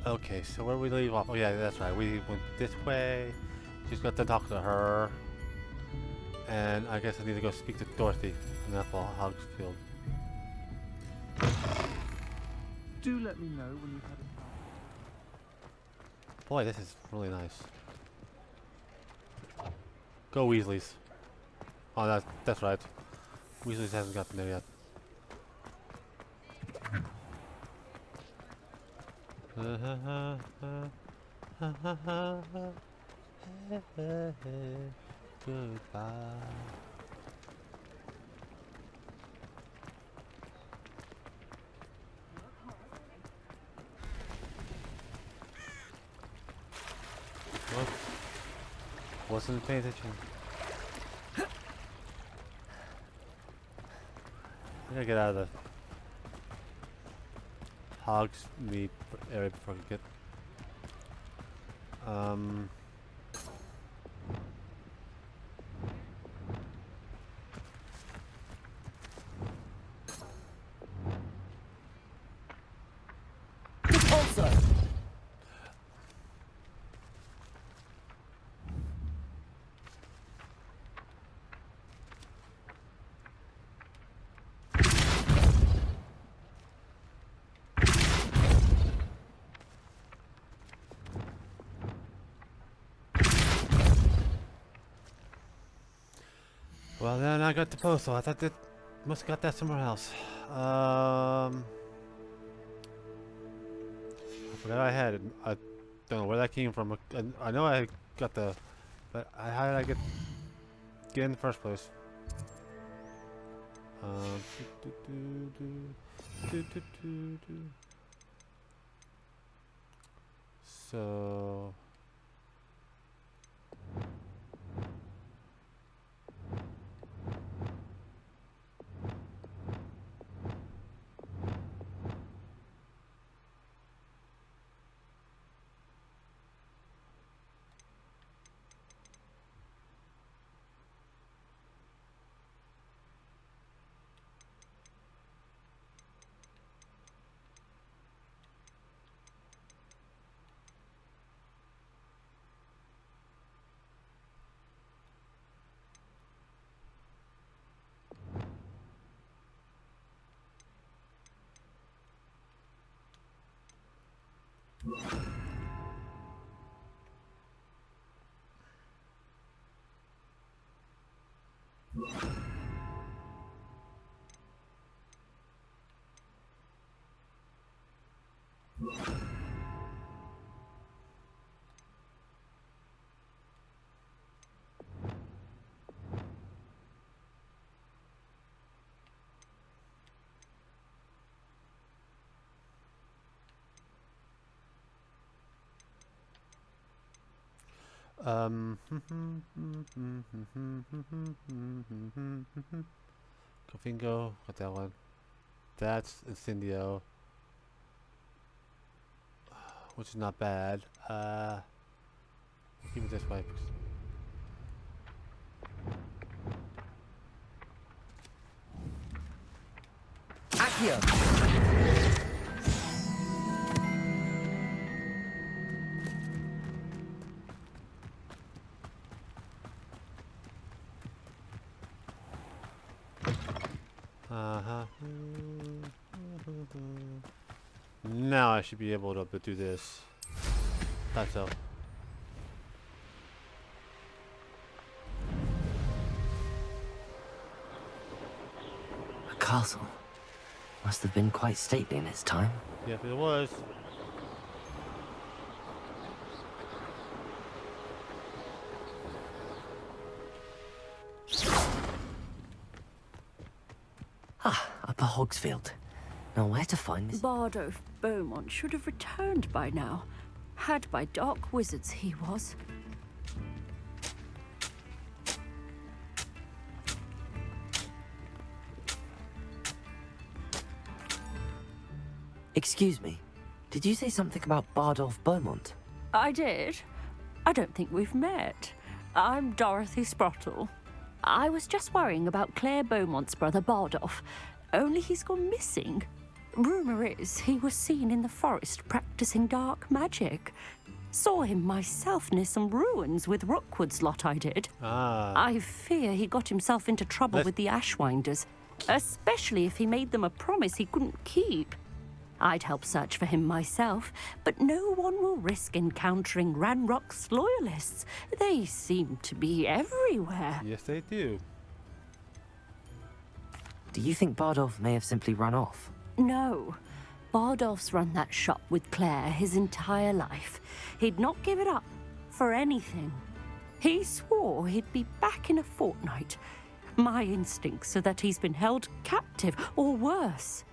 Okay, so where we leave off? Oh yeah, that's right. We went this way. Just got to talk to her, and I guess I need to go speak to Dorothy in Hogsfield. Do let me know when you've had a chance. Boy, this is really nice. Go Weasleys. Oh, that's right. Weasleys hasn't gotten there yet. Goodbye. What? Wasn't paying attention. I gotta get out of the hogs meat area before I get. Also, Well, then I got the postal. I thought that must have got that somewhere else. I forgot I had it. I don't know where that came from. I know I got the, but how did I get in the first place? So. Cofingo, got that one. That's Incendio, which is not bad. Keep it this way. Accio. Now I should be able to do this. Thought so. A castle. Must have been quite stately in its time. Yep, it was. Upper Hogsfield. Now where to find this? Bard of Beaumont should have returned by now. Had by dark wizards he was. Excuse me. Did you say something about Bard of Beaumont? I did. I don't think we've met. I'm Dorothy Sprottle. I was just worrying about Claire Beaumont's brother Bardolph. Only he's gone missing. Rumour is he was seen in the forest practicing dark magic. Saw him myself near some ruins with Rookwood's lot I did. Ah. I fear he got himself into trouble with the Ashwinders, especially if he made them a promise he couldn't keep. I'd help search for him myself, but no one will risk encountering Ranrock's loyalists. They seem to be everywhere. Yes, they do. Do you think Bardolph may have simply run off? No. Bardolph's run that shop with Claire his entire life. He'd not give it up for anything. He swore he'd be back in a fortnight. My instincts are that he's been held captive, or worse.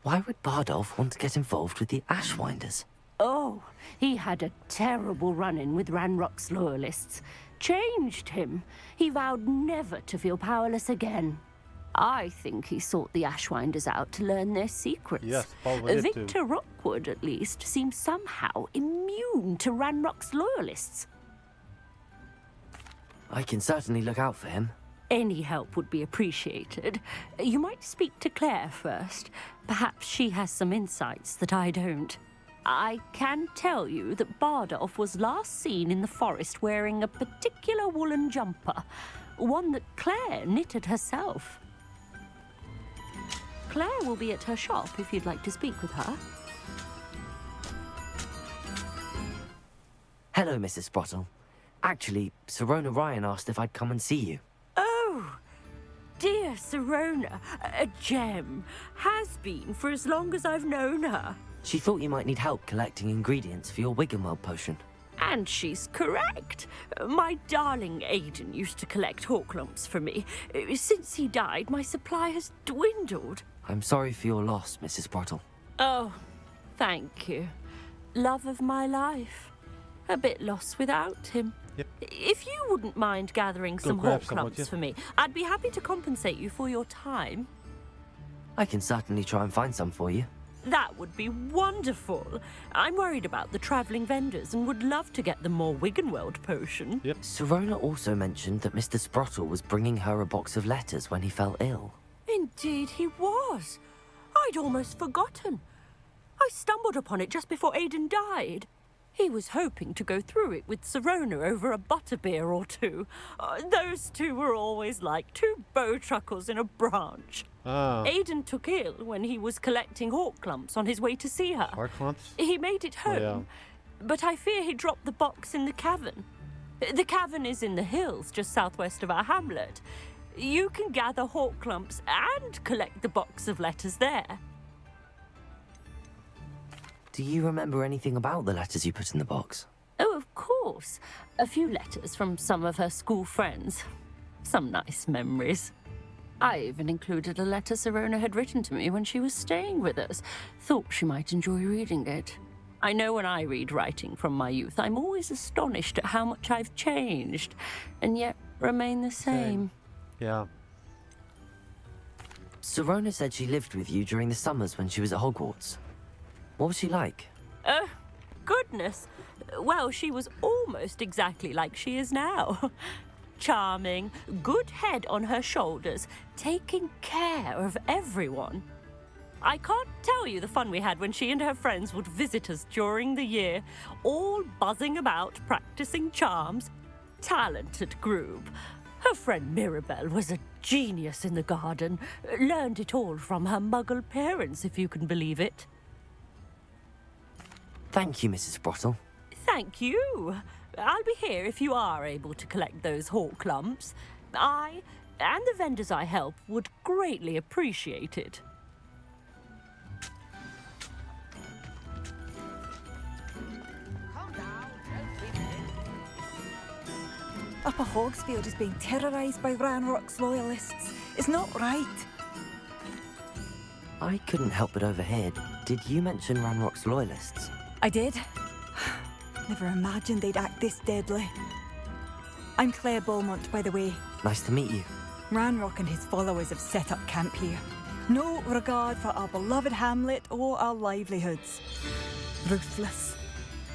Why would Bardolph want to get involved with the Ashwinders? Oh, he had a terrible run-in with Ranrock's loyalists. Changed him. He vowed never to feel powerless again. I think he sought the Ashwinders out to learn their secrets. Yes, probably did too. Victor Rookwood, at least, seems somehow immune to Ranrock's loyalists. I can certainly look out for him. Any help would be appreciated. You might speak to Claire first. Perhaps she has some insights that I don't. I can tell you that Bardolph was last seen in the forest wearing a particular woolen jumper, one that Claire knitted herself. Claire will be at her shop if you'd like to speak with her. Hello, Mrs. Sprottle. Actually, Sirona Ryan asked if I'd come and see you. Oh, dear Sirona, a gem. Has been for as long as I've known her. She thought you might need help collecting ingredients for your Wiggenweld potion. And she's correct. My darling Aidan used to collect hawk lumps for me. Since he died, my supply has dwindled. I'm sorry for your loss, Mrs. Sprottle. Oh, thank you. Love of my life. A bit lost without him. Yep. If you wouldn't mind gathering some grab hawk some, would lumps you? for me, I'd be happy to compensate you for your time. I can certainly try and find some for you. That would be wonderful. I'm worried about the travelling vendors and would love to get them more Wiggenweld potion. Yep. Sirona also mentioned that Mr. Sprottle was bringing her a box of letters when he fell ill. Indeed he was. I'd almost forgotten. I stumbled upon it just before Aidan died. He was hoping to go through it with Sirona over a butterbeer or two. Those two were always like two bowtruckles in a branch. Ah. Aidan took ill when he was collecting hawk lumps on his way to see her. Hawk lumps? He made it home, Yeah. but I fear he dropped the box in the cavern. The cavern is in the hills just southwest of our hamlet. You can gather hawk lumps and collect the box of letters there. Do you remember anything about the letters you put in the box? Oh, of course. A few letters from some of her school friends. Some nice memories. I even included a letter Sirona had written to me when she was staying with us. Thought she might enjoy reading it. I know when I read writing from my youth, I'm always astonished at how much I've changed, and yet remain the same. Yeah. Sirona said she lived with you during the summers when she was at Hogwarts. What was she like? Oh, goodness. Well, she was almost exactly like she is now. Charming, good head on her shoulders, taking care of everyone. I can't tell you the fun we had when she and her friends would visit us during the year, all buzzing about, practicing charms. Talented group. Her friend Mirabelle was a genius in the garden. Learned it all from her muggle parents, if you can believe it. Thank you, Mrs. Sprottle. Thank you. I'll be here if you are able to collect those hawk lumps. I and the vendors I help would greatly appreciate it. Upper Hogsfield is being terrorised by Ranrock's loyalists. It's not right. I couldn't help but overhear. Did you mention Ranrock's loyalists? I did. Never imagined they'd act this deadly. I'm Claire Beaumont, by the way. Nice to meet you. Ranrock and his followers have set up camp here. No regard for our beloved hamlet or our livelihoods. Ruthless.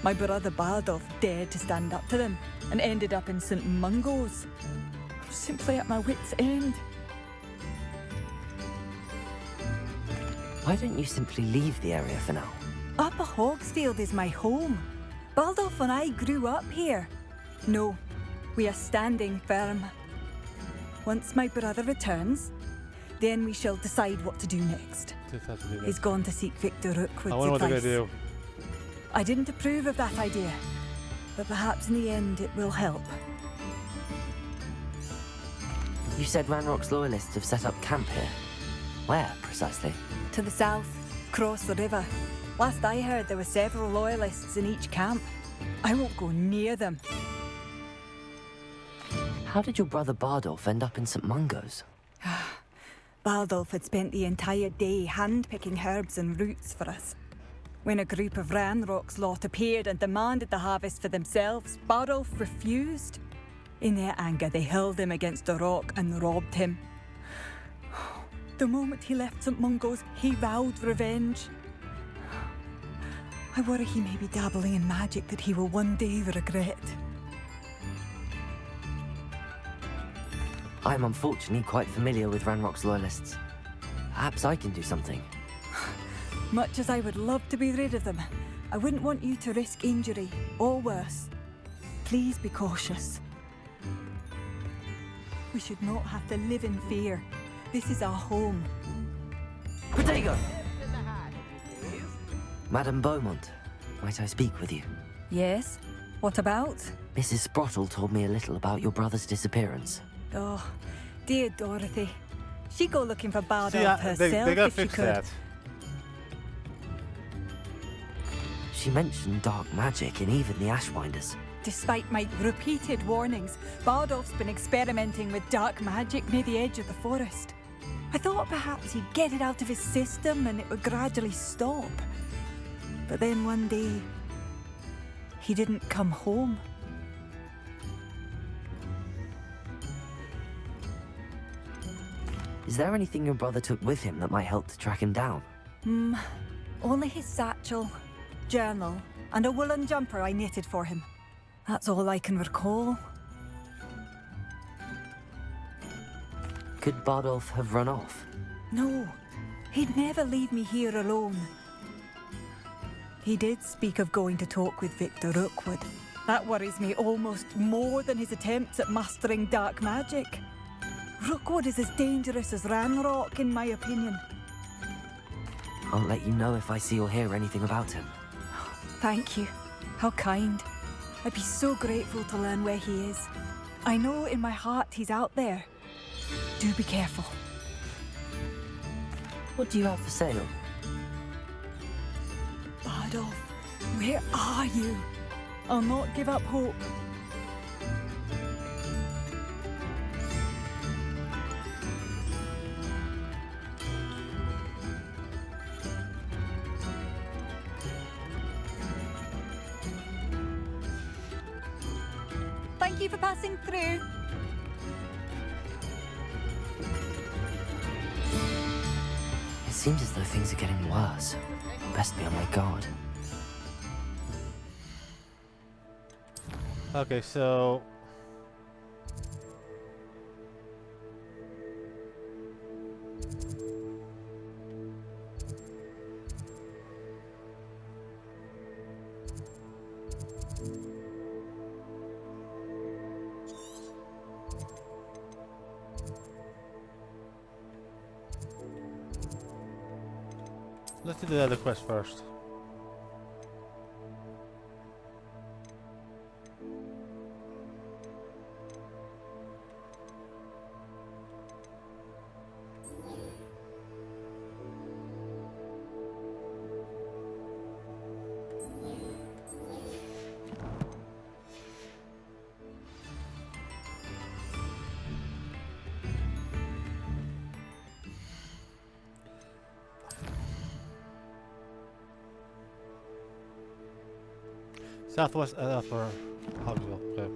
My brother Bardolph dared to stand up to them and ended up in St. Mungo's. I'm simply at my wit's end. Why don't you simply leave the area for now? Upper Hogsfield is my home. Baldolph and I grew up here. No, we are standing firm. Once my brother returns, then we shall decide what to do next. Just have to do He's this. gone to seek Victor I Rookwood's wonder what they're advice. gonna do. I didn't approve of that idea, but perhaps in the end it will help. You said Ranrock's loyalists have set up camp here. Where, precisely? To the south, across the river. Last I heard, there were several loyalists in each camp. I won't go near them. How did your brother Bardolph end up in St. Mungo's? Baldolph had spent the entire day hand-picking herbs and roots for us. When a group of Ranrock's lot appeared and demanded the harvest for themselves, Bardolph refused. In their anger, they hurled him against a rock and robbed him. The moment he left St. Mungo's, he vowed revenge. I worry he may be dabbling in magic that he will one day regret. I'm unfortunately quite familiar with Ranrock's loyalists. Perhaps I can do something. Much as I would love to be rid of them, I wouldn't want you to risk injury, or worse. Please be cautious. We should not have to live in fear. This is our home. Protego! Madame Beaumont, might I speak with you? Yes? What about? Mrs. Sprottle told me a little about your brother's disappearance. Oh, dear Dorothy. She'd go looking for Bardolph See, herself they gotta if she fix could. that. She mentioned dark magic in even the Ashwinders. Despite my repeated warnings, Bardolph's been experimenting with dark magic near the edge of the forest. I thought perhaps he'd get it out of his system and it would gradually stop. But then one day, he didn't come home. Is there anything your brother took with him that might help to track him down? Only his satchel, journal, and a woolen jumper I knitted for him. That's all I can recall. Could Bardolph have run off? No, he'd never leave me here alone. He did speak of going to talk with Victor Rookwood. That worries me almost more than his attempts at mastering dark magic. Rookwood is as dangerous as Ranrock, in my opinion. I'll let you know if I see or hear anything about him. Thank you. How kind. I'd be so grateful to learn where he is. I know in my heart he's out there. Do be careful. What do you have for sale? Bardolph, where are you? I'll not give up hope. Thank you for passing through. It seems as though things are getting worse. Best be on my guard. Okay, so let's do the other quest first. Southwest for Hogsville. Okay.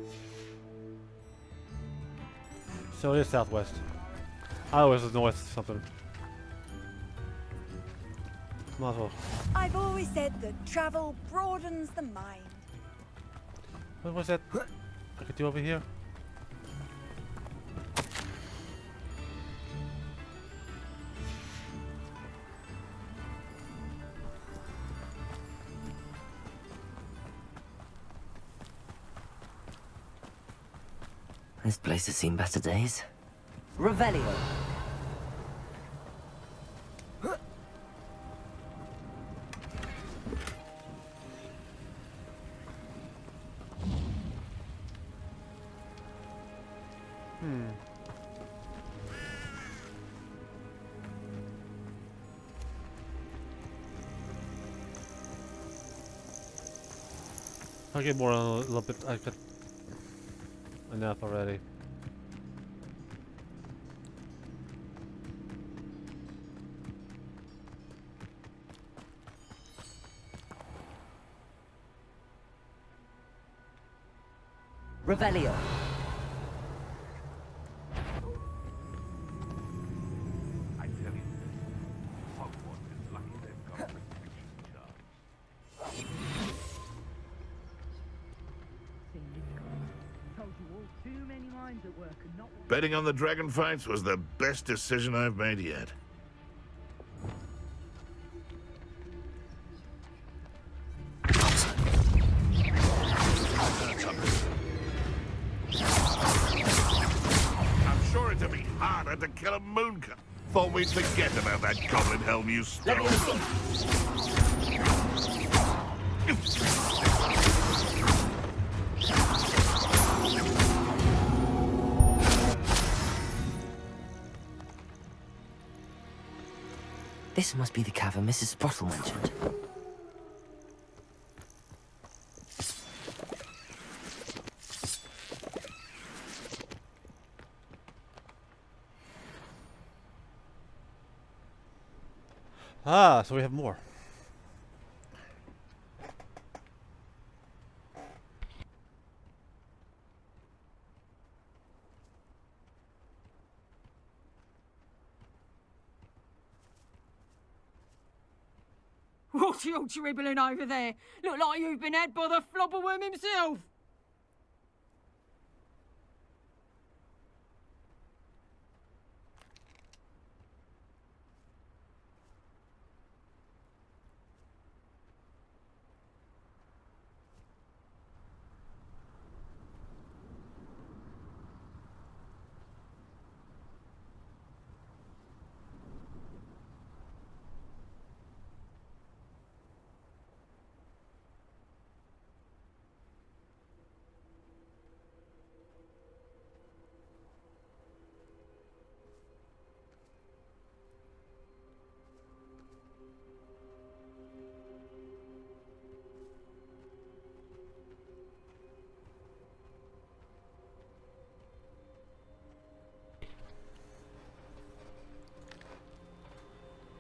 So it is southwest. I always was north something. Might as well. I've always said that travel broadens the mind. What was that I could do over here? This place has seen better days. Revelio. I'll get more a little bit. I got enough already. Revelio. I tell you, Hogwarts is lucky they've got protection charms. Betting on the dragon fights was the best decision I've made yet. I'm sure it'd be harder to kill a mooncut. Thought we'd forget about that goblin helm you stole. This must be the cavern Mrs. Sprottle mentioned. Ah, so we have more. What are you dribbling over there? Look like you've been had by the flobberworm himself.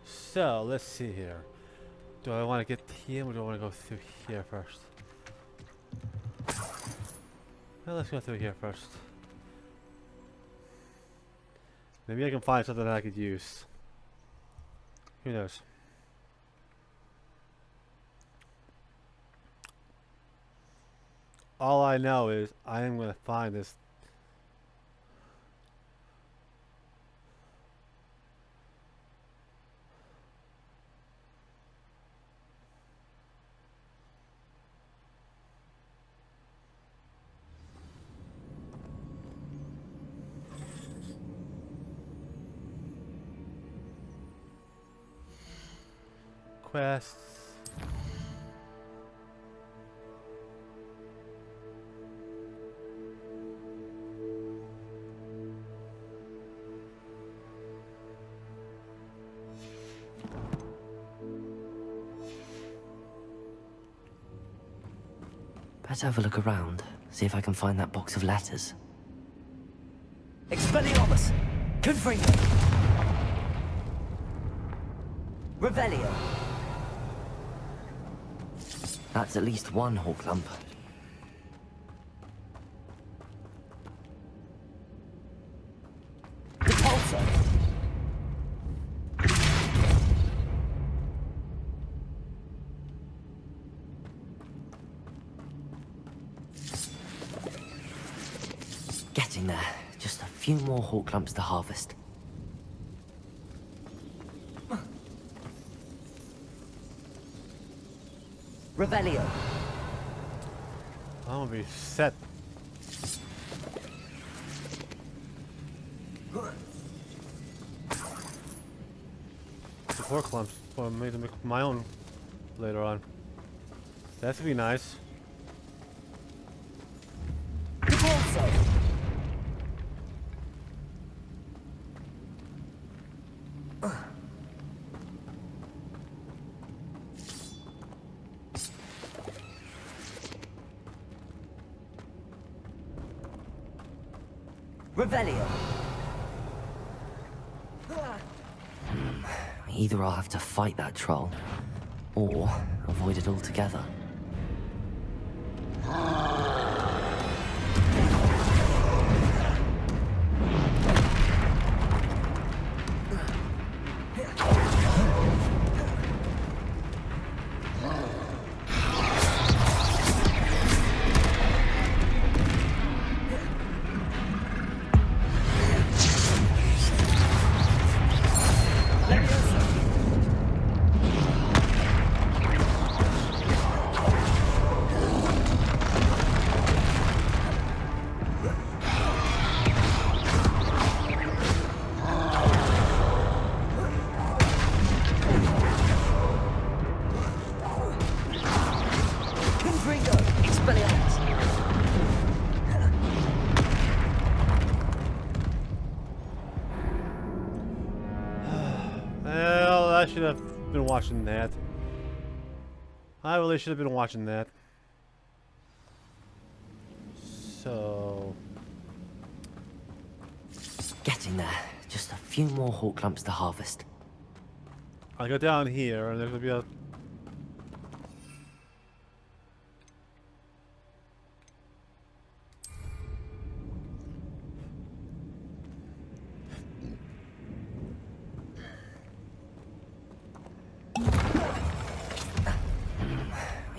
So let's see here. Do I want to get him or do I want to go through here first? Well, let's go through here first. Maybe I can find something that I could use. Who knows? All I know is I am going to find this. Quests. Better have a look around, see if I can find that box of letters. Expelliarmus! Confringo! Revelio! That's at least one hawk lump. Repulsor! Getting there. Just a few more hawk lumps to harvest. Revelio. I'm gonna be set. Support clumps for me to make my own later on. That would be nice. To Corsair. Revelio. Either I'll have to fight that troll, or avoid it altogether. Well, I should have been watching that. I really should have been watching that. So... Getting there. Just a few more hawk lumps to harvest. I go down here and there's gonna be a...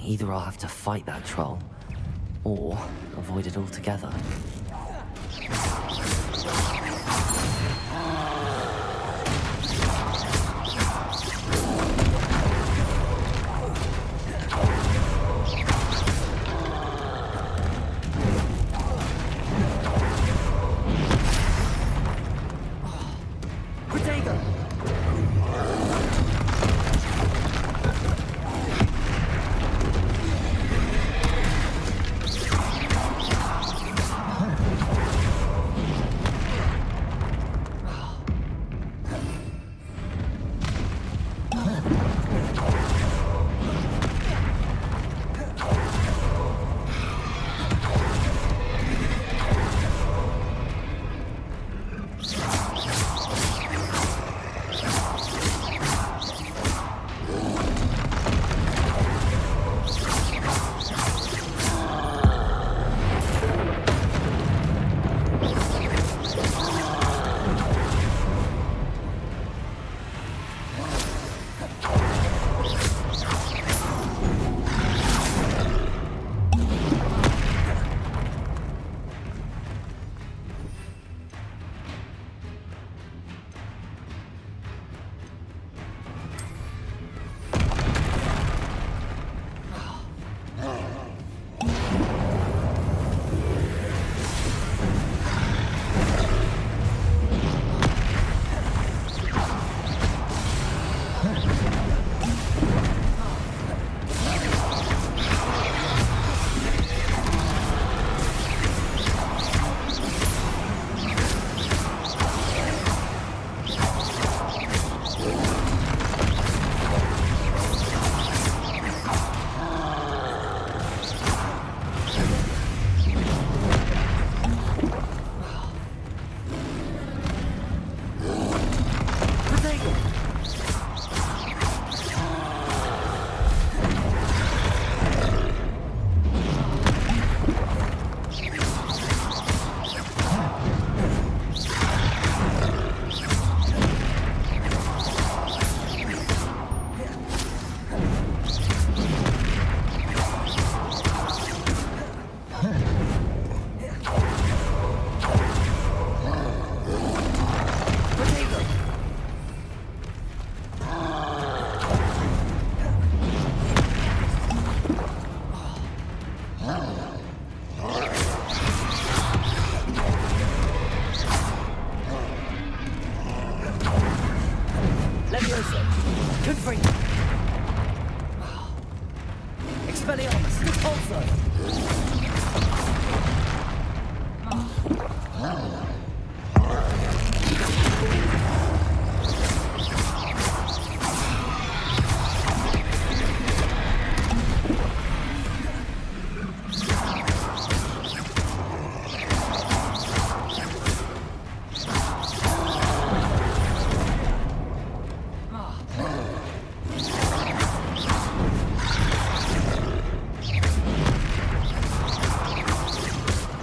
Either I'll have to fight that troll, or avoid it altogether. Confringo. Expelliarmus. Repulso.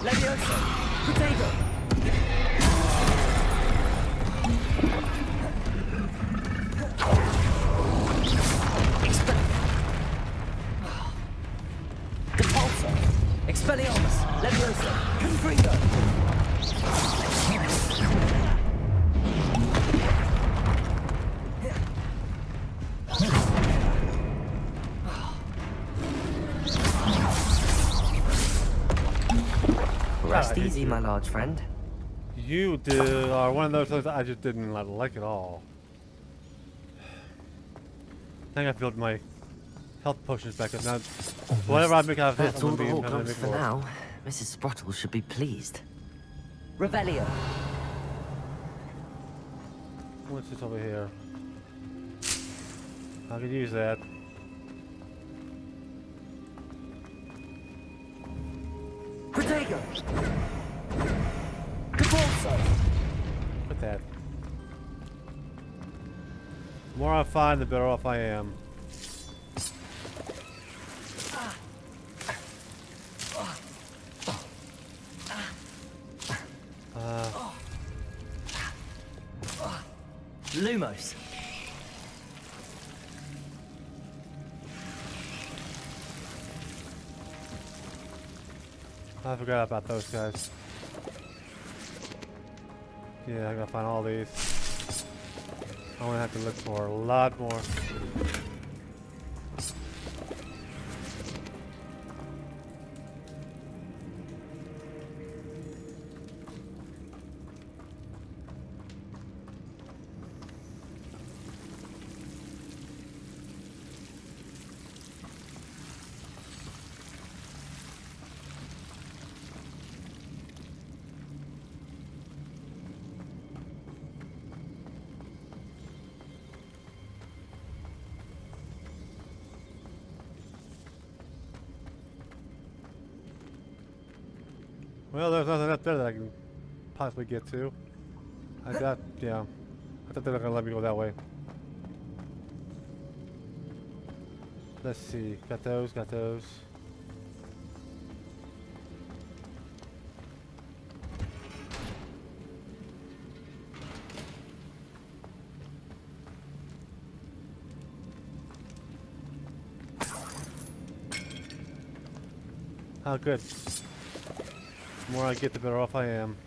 Levioso. Potato. Repulso. Expelliarmus. Levioso. Confringo. Rest easy, my large friend. You are one of those things I just didn't like at all. I think I filled my health potions back up now. Whatever I make out of this, That's I'm all gonna the be having to Horcrux make for more. now. Mrs. Sprottle should be pleased. Revelio. What's this over here? I could use that. Protego. Repulso. Put that. The more I find, the better off I am. Lumos. I forgot about those guys. Yeah, I gotta find all these. I'm gonna have to look for a lot more. Well, there's nothing up there that I can possibly get to. I thought, yeah. I thought they were gonna let me go that way. Let's see. Got those, got those. Oh, good. The more I get, the better off I am.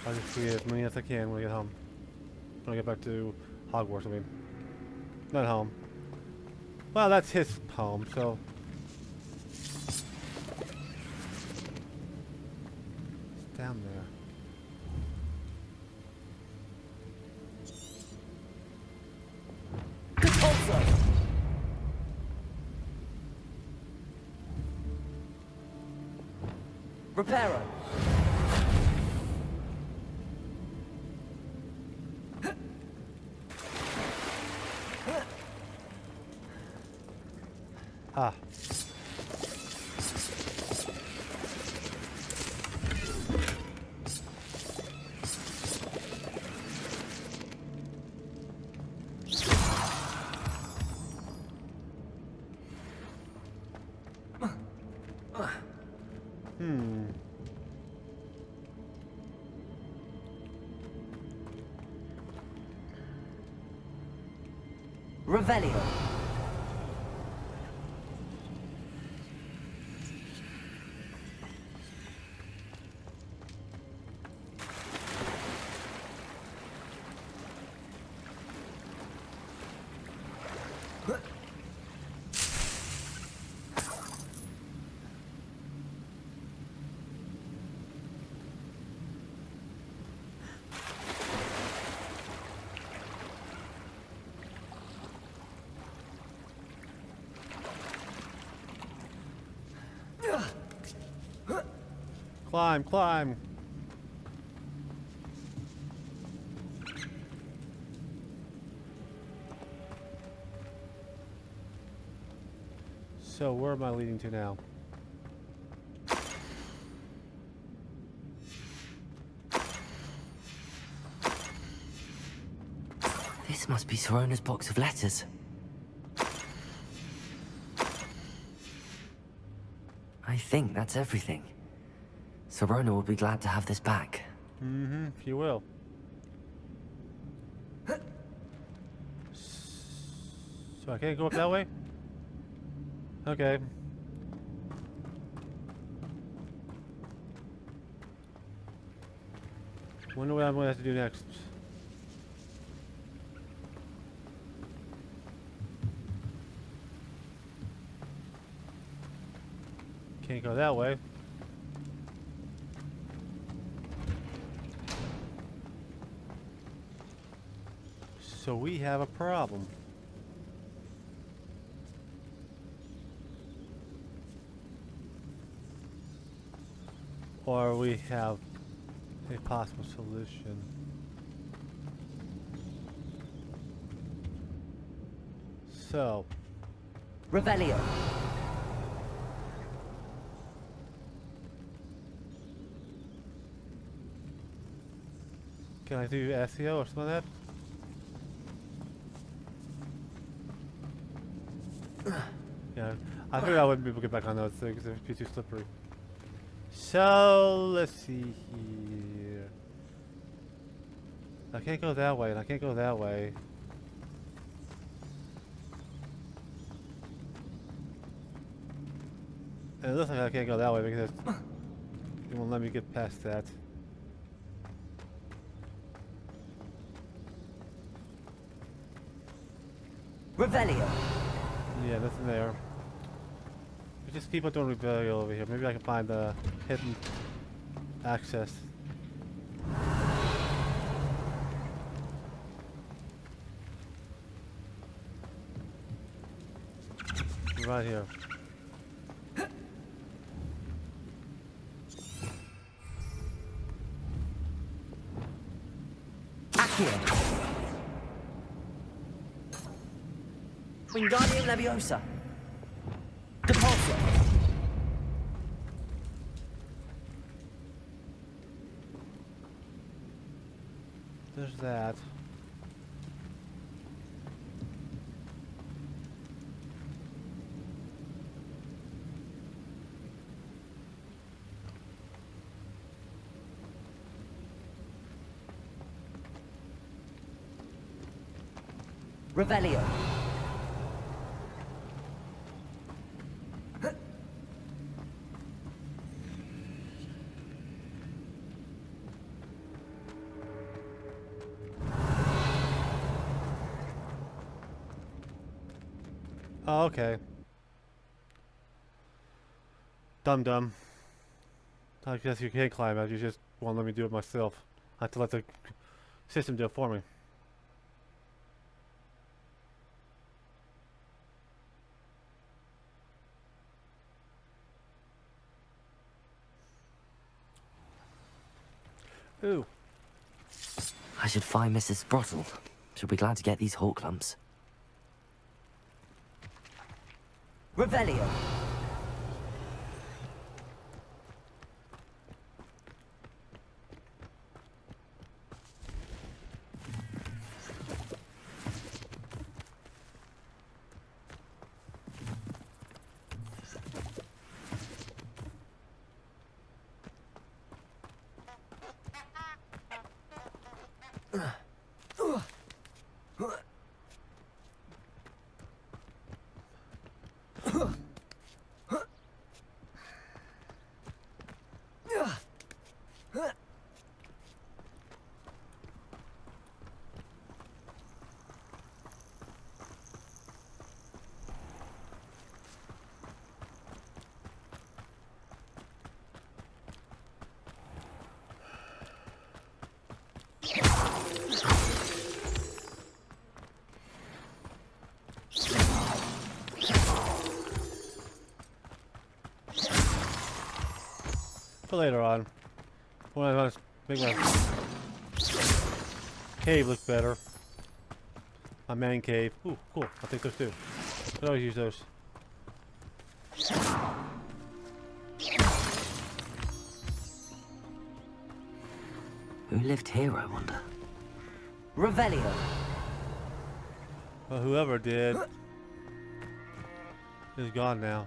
I'll just see as many as I can when I get home. When I get back to Hogwarts, I mean. Not home. Well, that's his home, so... It's down there. Repulso. Reparo. Ah. Revelio. Climb, climb. So where am I leading to now? This must be Sorona's box of letters. I think that's everything. Sorona will be glad to have this back. Mm-hmm, she will. So I can't go up that way? Okay. Wonder what I'm gonna have to do next. Can't go that way. So we have a problem. Or we have a possible solution. So, Revelio. can I do SEO or something like that? Yeah, I figured I wouldn't be able to get back on those things. It'd be too slippery. So, let's see here. I can't go that way, and I can't go that way. And it looks like I can't go that way because it won't let me get past that. Revelio. Yeah, nothing there. We just keep on doing rebellion over here. Maybe I can find the hidden access. Right here. Accio. Wingardium Leviosa. Depulso. There's that. Revelio. Oh, okay. Dum-dum. I guess you can't climb it, you just won't let me do it myself. I have to let the system do it for me. Ooh. I should find Mrs. Sprottle. She'll be glad to get these hawk lumps. Revelio. for later on. When I want to make my cave look better. My man cave. Ooh, cool. I'll take those too. Could always use those. Who lived here, I wonder? Revelio. Well, whoever did is gone now.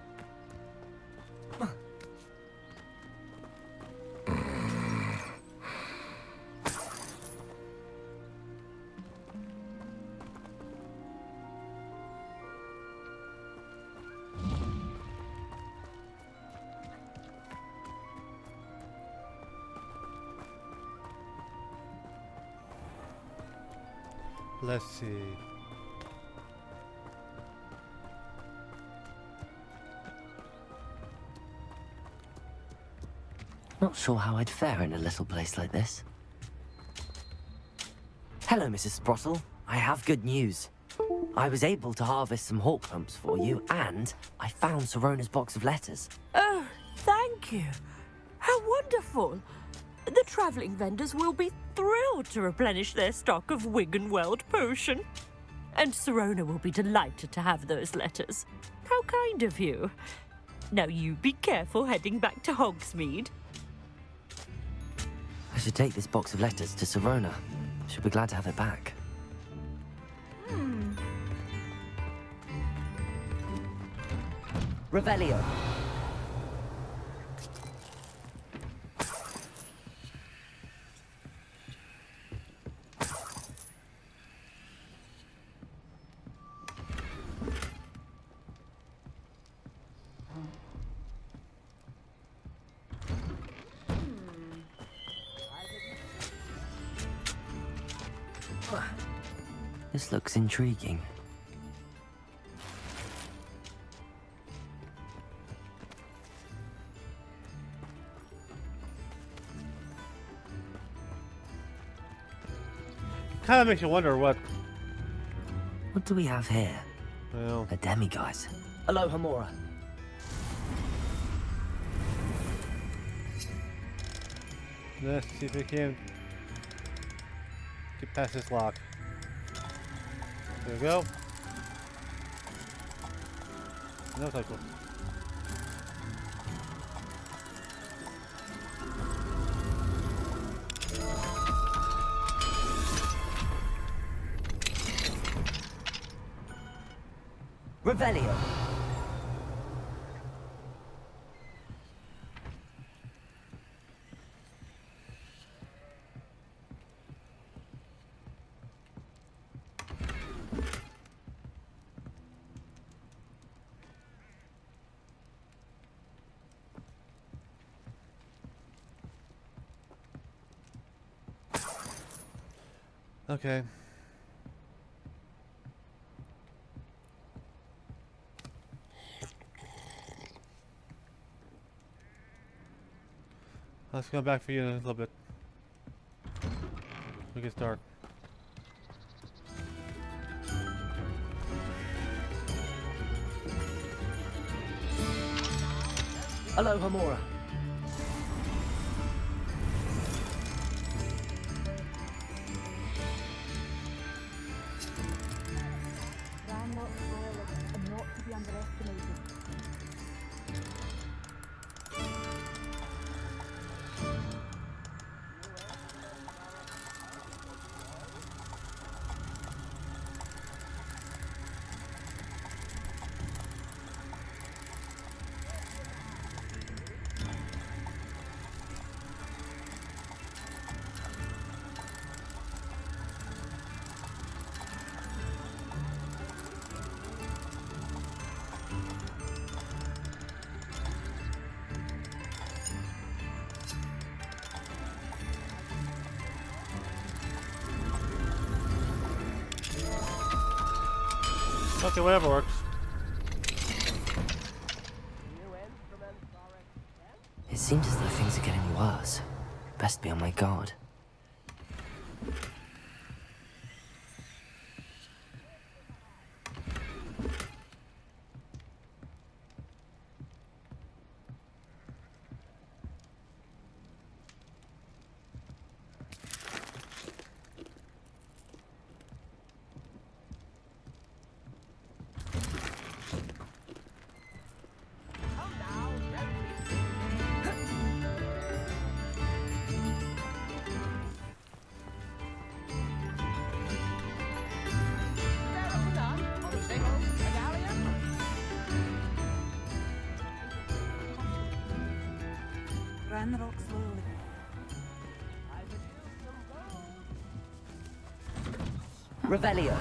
Let's see. Not sure how I'd fare in a little place like this. Hello, Mrs. Sprottle. I have good news. I was able to harvest some hawk lumps for you, and I found Sirona's box of letters. Oh, thank you. How wonderful. The travelling vendors will be thrilled to replenish their stock of Wiggenweld potion. And Sirona will be delighted to have those letters. How kind of you. Now you be careful heading back to Hogsmeade. I should take this box of letters to Sirona. She'll be glad to have it back. Revelio. This looks intriguing. Kind of makes you wonder what. What do we have here? Well, A demiguise. Hello, Hamora. let's see if we can get past this lock. There we go. No cycle. Revelio. Okay. Let's come back for you in a little bit. It gets dark. Hello, Hamora. Ranlock's loyalists are not to be underestimated. Okay, whatever works. It seems as though things are getting worse. Best be on my guard. and rock slowly. Revelio.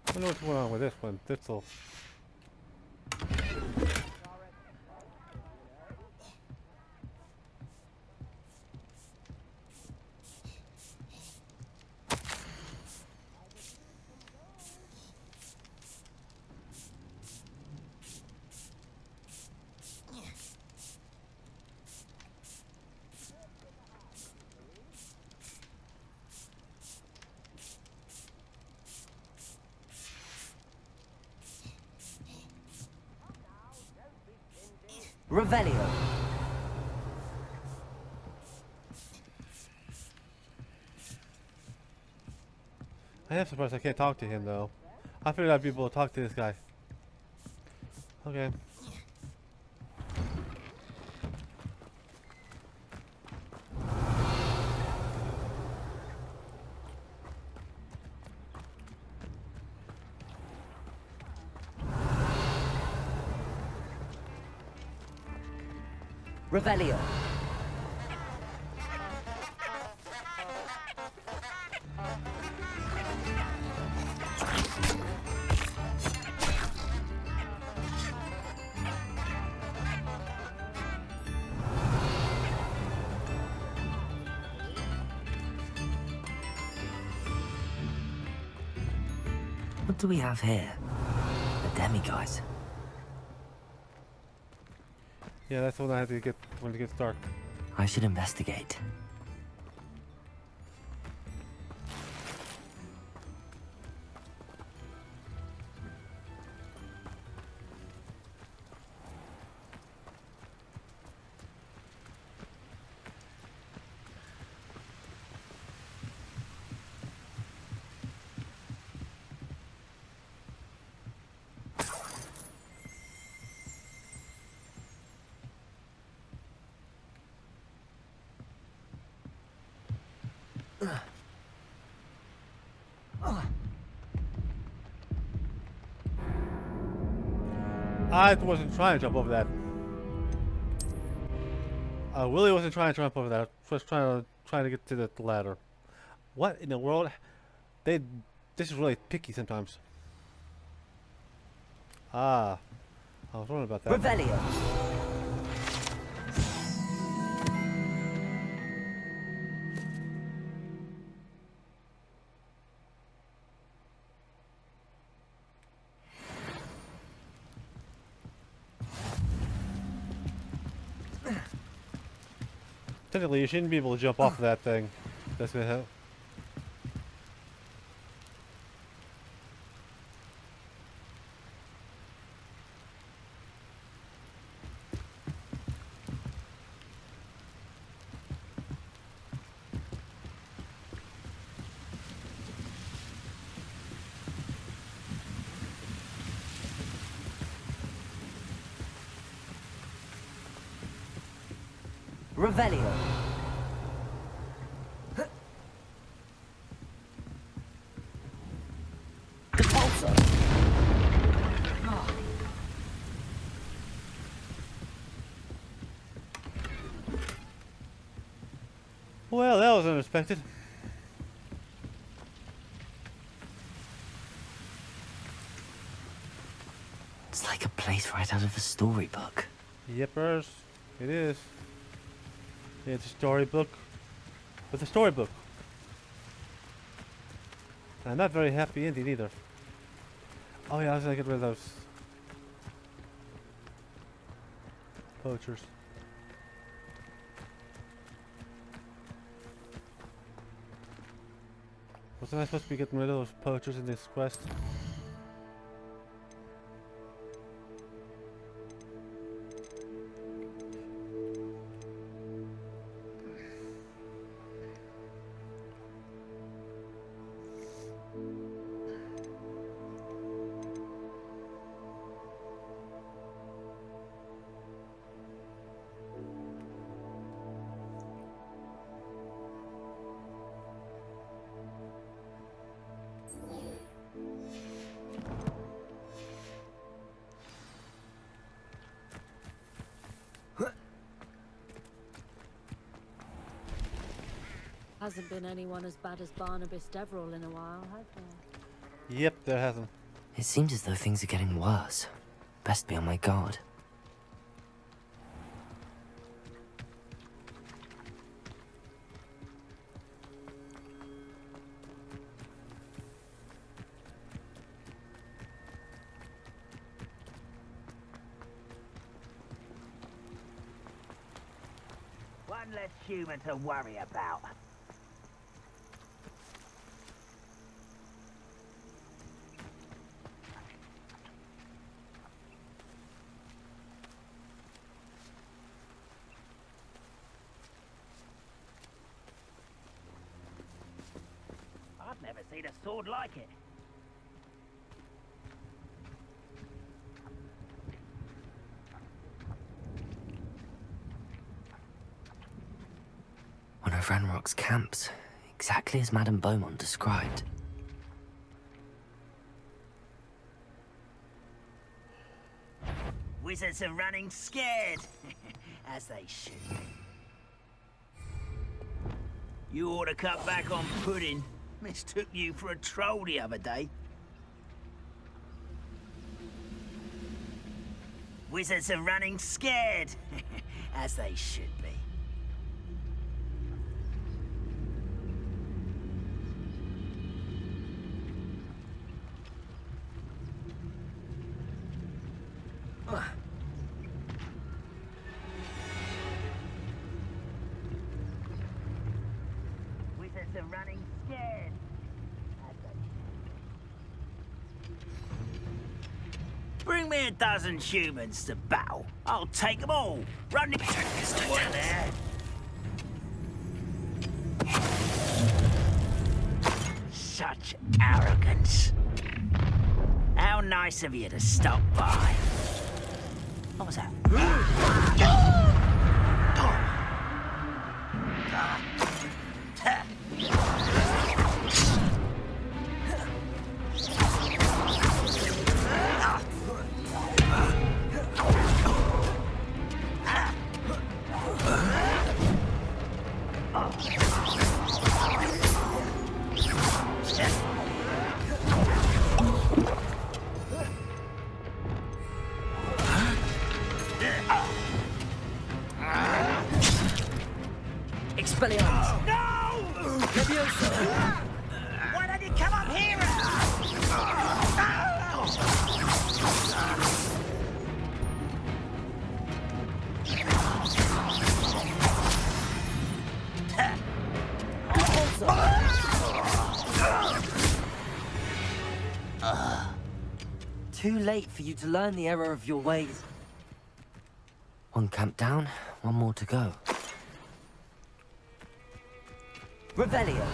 I wonder what's going on with this one. This'll. Revelio. I am surprised I can't talk to him though. I figured I'd be able to talk to this guy. Okay. Revelio. What do we have here? A demiguise. Yeah, that's the one I had to get when it gets dark. I should investigate. I wasn't trying to jump over that. Willie wasn't trying to jump over that. Just trying to get to the ladder. What in the world? This is really picky sometimes. Ah, I was wondering about that. Revelio. Technically, you shouldn't be able to jump off of that thing. That's gonna help. Revelio. Repulsor. Well, that was unexpected. It's like a place right out of a storybook. Yippers, it is. It's a storybook with a storybook. I'm not very happy indeed either. Oh yeah, I was gonna get rid of those poachers. Wasn't I supposed to be getting rid of those poachers in this quest? Hasn't been anyone as bad as Barnabas Deverell in a while, has there? Yep, there hasn't. It seems as though things are getting worse. Best be on my guard. One less human to worry about. I've never seen a sword like it. One of Ranrock's camps, exactly as Madame Beaumont described. Wizards are running scared, as they should be. You ought to cut back on pudding. Mistook you for a troll the other day. Wizards are running scared, as they should be. Wizards are running scared. Bring me a dozen humans to battle. I'll take them all. Run it. What there? Such arrogance. How nice of you to stop by. What was that? Expelliarmus! No! Leviosa! Why don't you come up here? Too late for you to learn the error of your ways. One camp down, one more to go. Revelio!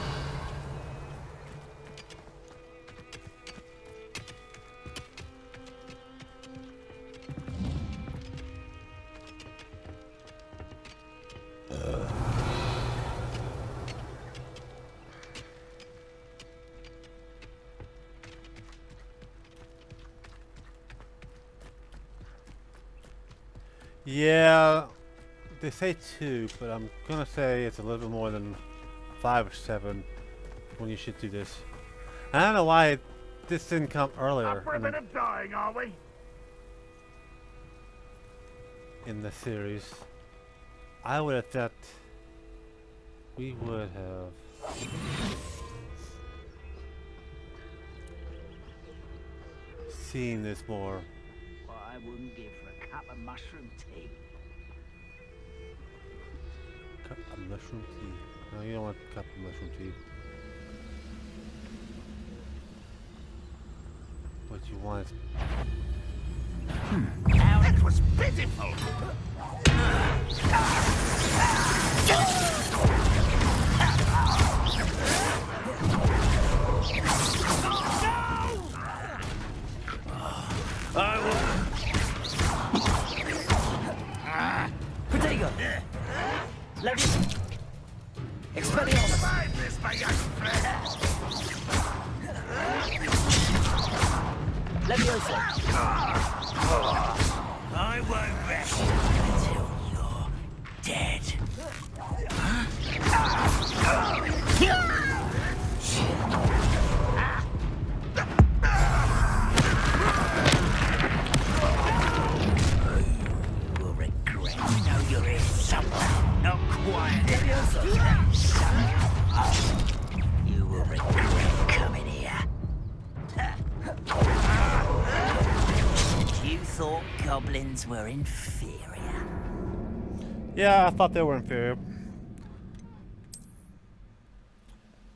Yeah, they say 2, but I'm gonna say it's a little bit more than 5 or 7 when you should do this. I don't know why this didn't come earlier Up for a bit of dying, are we? in the series. I would have thought we would have seen this more. What I wouldn't give for a cup of mushroom tea. Cup of mushroom tea. No, you don't want a cup of mushroom tea. you want. That was pitiful. Protego! Let me... Expelliarmus! Survive this, my young friend. Leviosa! I won't rest until you're dead. You will regret. You know you're here somewhere. Not quiet. You will regret coming here. You thought goblins were inferior. Yeah, I thought they were inferior.